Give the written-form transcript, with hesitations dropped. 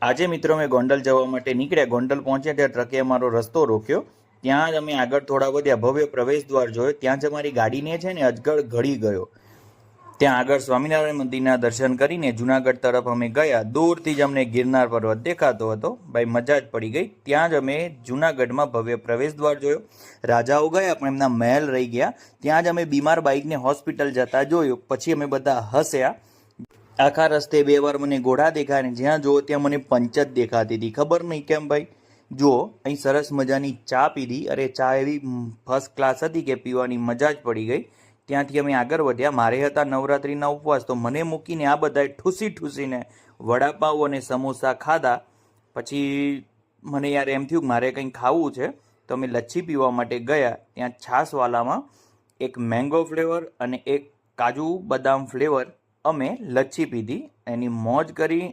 આજે મિત્રો અમે ગોંડલ જવા માટે નીકળ્યા. ગોંડલ પહોંચ્યા ત્યાં ટ્રકે અમારો રસ્તો રોક્યો. ત્યાં જ અમે આગળ થોડા વધ્યા, ભવ્ય પ્રવેશ દ્વાર જોયો. ત્યાં જ અમારી ગાડીને છે ને અજગર ઘડી ગયો. ત્યાં આગળ સ્વામિનારાયણ મંદિરના દર્શન કરીને જુનાગઢ તરફ અમે ગયા. દૂરથી જ અમને ગિરનાર પર્વત દેખાતો હતો. ભાઈ મજા જ પડી ગઈ. ત્યાં જ અમે જુનાગઢમાં ભવ્ય પ્રવેશ દ્વાર જોયો. રાજાઓ ગયા પણ એમના મહેલ રહી ગયા. ત્યાં જ અમે બીમાર બાઈકને હોસ્પિટલ જતા જોયું. પછી અમે બધા હસ્યા. આખા રસ્તે બે વાર મને ઘોડા દેખાય ને જ્યાં જુઓ ત્યાં મને પંચ જ દેખાતી હતી. ખબર નહીં કેમ ભાઈ. જુઓ અહીં સરસ મજાની ચા પીધી. અરે ચા એવી ફર્સ્ટ ક્લાસ હતી કે પીવાની મજા જ પડી ગઈ. ત્યાંથી અમે આગળ વધ્યા. મારે હતા નવરાત્રિના ઉપવાસ, તો મને મૂકીને આ બધાએ ઠૂસીને વડાપાઉં અને સમોસા ખાધા. પછી મને યાર એમ થયું કે મારે કંઈ ખાવું છે, તો અમે લચ્છી પીવા માટે ગયા. ત્યાં છાશવાલામાં એક મેંગો ફ્લેવર અને એક કાજુ બદામ ફ્લેવર અમે લચ્છી પીધી. એની મોજ કરી